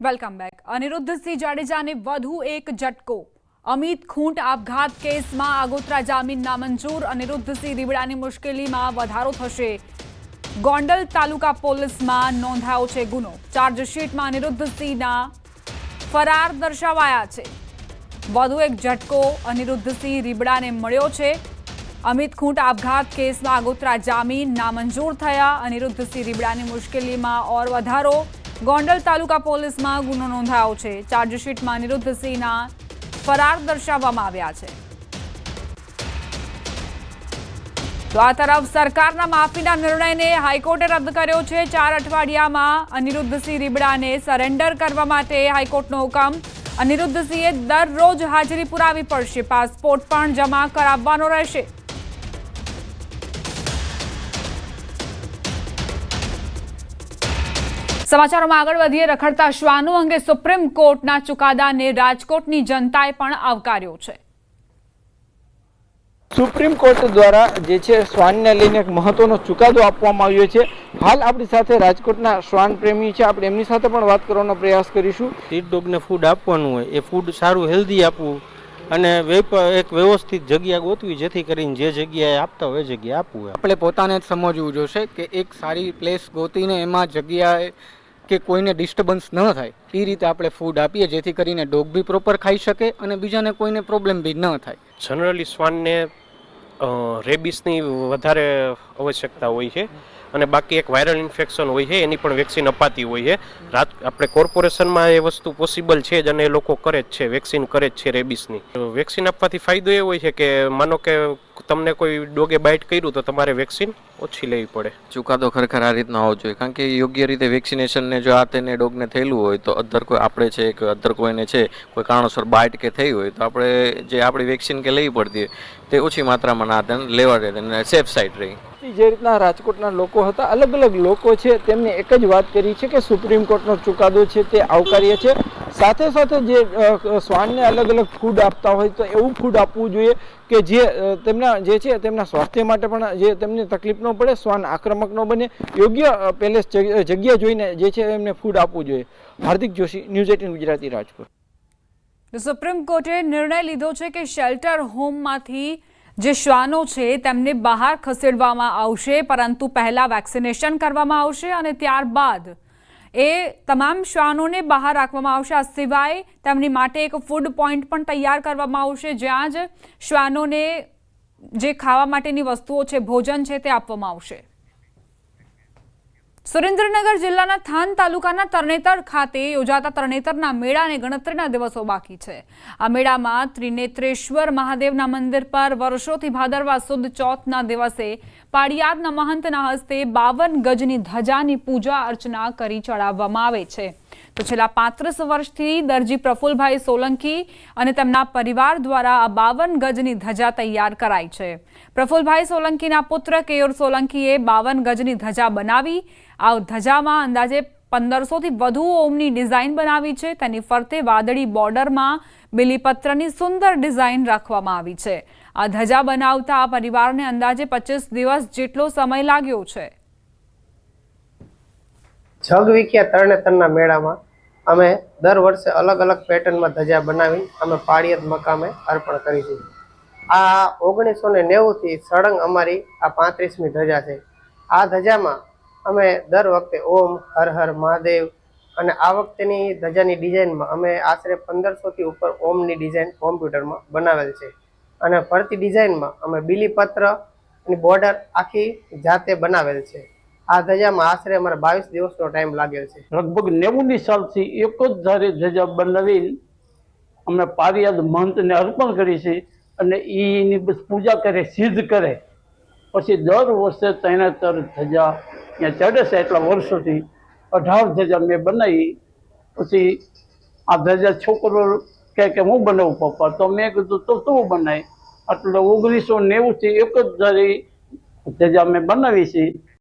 Welcome back. Aniruddhsinh જાડેજાને વધુ એક ઝટકો। અમિત ખૂંટ આપઘાત કેસમાં આગોતરા જામીન નામંજૂર। અનિરુદ્ધસિંહ રીબડાની મુશ્કેલીમાં વધારો થશે। ગોંડલ તાલુકા પોલીસમાં નોંધાયો છે ગુનો। ચાર્જશીટમાં અનિરુદ્ધસિંહના ફરાર દર્શાવાયા છે। વધુ એક ઝટકો અનિરુદ્ધસિંહ રીબડાને મળ્યો છે। અમિત ખૂંટ આપઘાત કેસમાં આગોતરા જામીન નામંજૂર થયા। અનિરુદ્ધસિંહ રીબડાની મુશ્કેલીમાં ઓર વધારો। ગોંડલ તાલુકા પોલીસમાં ગુનો નોંધાયો છે। ચાર્જશીટમાં અનિરુદ્ધસિંહના ફરાર દર્શાવવામાં આવ્યા છે। તો આ તરફ સરકારના માફીના નિર્ણયને હાઈકોર્ટે રદ કર્યો છે। 4 અઠવાડિયામાં અનિરુદ્ધસિંહ રીબડાને સરેન્ડર કરવા માટે હાઈકોર્ટનો હુકમ। અનિરુદ્ધસિંહે દરરોજ હાજરી પુરાવી પડશે। પાસપોર્ટ પણ જમા કરાવવાનો રહેશે। સમાચારોમાં આગળ વધીએ। રખડતા શ્વાનો અંગે સુપ્રીમ કોર્ટના ચુકાદાને રાજકોટની જનતાએ પણ આવકાર્યો છે। સુપ્રીમ કોર્ટ દ્વારા જે છે શ્વાનને લઈને એક મહત્વનો ચુકાદો આપવામાં આવ્યો છે। હાલ આપણી સાથે રાજકોટના શ્વાન પ્રેમી છે, આપણે એમની સાથે પણ વાત કરવાનો પ્રયાસ કરીશું। સ્ટ્રીટ ડોગને ફૂડ આપવાનું હોય એ ફૂડ સારું હેલ્ધી આપવું અને એક વ્યવસ્થિત જગ્યા ગોતવી, જેથી કરીને જે જગ્યાએ આપતા હોય એ જગ્યાએ આપવું। આપણે પોતાને જ સમજવું જોશે કે એક સારી પ્લેસ ગોતીને એમાં જગ્યાએ કે કોઈને ડિસ્ટર્બન્સ ન થાય એ રીતે આપણે ફૂડ આપીએ, જેથી કરીને ડોગ બી પ્રોપર ખાઈ શકે અને બીજાને કોઈને પ્રોબ્લેમ બી ન થાય। જનરલી શ્વાનને રેબિસની વધારે આવશ્યકતા હોય છે અને બાકી એક વાયરલ ઇન્ફેક્શન હોય છે, એની પણ વેક્સિન અપાતી હોય છે। આપણે કોર્પોરેશનમાં એ વસ્તુ પોસિબલ છે જ અને એ લોકો કરે જ છે, વેક્સિન કરે જ છે રેબિસની। વેક્સિન આપવાથી ફાયદો એ હોય છે કે માનો કે તમને કોઈ ડોગે બાઇટ કર્યું તો તમારે વેક્સિન ઓછી લેવી પડે। ચુકાદો ખરેખર આ રીતનો હોવો જોઈએ, કારણ કે યોગ્ય રીતે વેક્સિનેશનને જો આ તેને ડોગને થયેલું હોય તો અધર કોઈ આપણે છે કે અધર કોઈને છે કોઈ કારણોસર બાઇટ કે થઈ હોય તો આપણે જે આપણી વેક્સિન કે લેવી પડતી હોય તે ઓછી માત્રામાં ના તેને લેવા દે અને સેફ સાઇડ રહી। જે રીતના રાજકોટના લોકો હતા, અલગ અલગ લોકો છે, તેમને એક જ વાત કરી છે કે સુપ્રીમ કોર્ટનો ચુકાદો છે તે આવકાર્ય છે। સાથે સાથે જે શ્વાનને અલગ અલગ ફૂડ આપતા હોય તો એવું ફૂડ આપવું જોઈએ કે જે તેમના જે છે તેમના સ્વાસ્થ્ય માટે પણ જે તેમને તકલીફ ન પડે, શ્વાન આક્રમક ન બને, યોગ્ય પેલેસ જગ્યા જોઈને જે છે એમને ફૂડ આપવું જોઈએ। હાર્દિક જોશી, ન્યૂઝ 18 ગુજરાતી, રાજકોટ। સુપ્રીમ કોર્ટે નિર્ણય લીધો છે કે શેલ્ટર હોમમાંથી જે શ્વાનો છે તેમને બહાર ખસેડવામાં આવશે, પરંતુ પહેલા વેક્સિનેશન કરવામાં આવશે અને ત્યારબાદ એ તમામ શ્વાનોને બહાર રાખવામાં આવશે। આ સિવાય તેમની માટે એક ફૂડ પોઈન્ટ પણ તૈયાર કરવામાં આવશે, જ્યાં જ શ્વાનોને જે ખાવા માટેની વસ્તુઓ છે, ભોજન છે, તે આપવામાં આવશે। સુરેન્દ્રનગર જિલ્લાના થાન તાલુકાના તરણેતર ખાતે યોજાતા તરણેતરના મેળાને ગણતરીના દિવસો બાકી છે। આ મેળામાં ત્રિનેત્રેશ્વર મહાદેવના મંદિર પર વર્ષોથી ભાદરવા સુદ ચોથના દિવસે પાળિયાદના મહંતના હસ્તે 52 ગજની ધજાની પૂજા અર્ચના કરી ચડાવવામાં આવે છે। તો છેલ્લા 35 વર્ષથી દરજી પ્રફુલભાઈ સોલંકી અને તેમના પરિવાર દ્વારા આ 52 ગજની ધજા તૈયાર કરાઈ છે। પ્રફુલભાઈ સોલંકીના પુત્ર કેયુર સોલંકીએ 52 ગજની ધજા બનાવી। આ ધજામાં અંદાજે 1500થી વધુ ઓમની ડિઝાઇન બનાવી છે। તેની ફરતે વાદળી બોર્ડરમાં બિલીપત્રની સુંદર ડિઝાઇન રાખવામાં આવી છે। આ ધજા બનાવતા આ પરિવારને અંદાજે 25 દિવસ જેટલો સમય લાગ્યો છે। જગવિખ્યાત તરણેતરના મેળામાં અમે દર વર્ષે અલગ અલગ પેટર્નમાં ધજા બનાવી અમે પાળિયાદ મકામે અર્પણ કરીશું। આ 1990થી સળંગ અમારી આ 35મી ધજા છે। આ ધજામાં અમે દર વખતે ઓમ, હર હર મહાદેવ અને આ વખતેની ધજાની ડિઝાઇનમાં અમે આશરે 1500થી ઉપર ઓમની ડિઝાઇન કોમ્પ્યુટરમાં બનાવેલ છે અને ફરતી ડિઝાઇનમાં અમે બીલીપત્રની બોર્ડર આખી જાતે બનાવેલ છે। આ ધજામાં આશરે અમારે 22 દિવસનો ટાઈમ લાગેલ છે। લગભગ 90 સાલથી એક જ ધારે ધજા બનાવી અમે પાળિયાદ મહંતને અર્પણ કરી છે અને એની પૂજા કરે, સિદ્ધ કરે, પછી દર વર્ષે તરણેતર ધજા ત્યાં ચડે છે। એટલા વર્ષોથી 18 ધજા મેં બનાવી। પછી આ ધજા છોકરો કહે કે હું બનાવું પપ્પા, તો મેં કીધું તો તું બનાય। એટલે 1990થી એક જ ધારી ધજા મેં બનાવી છે।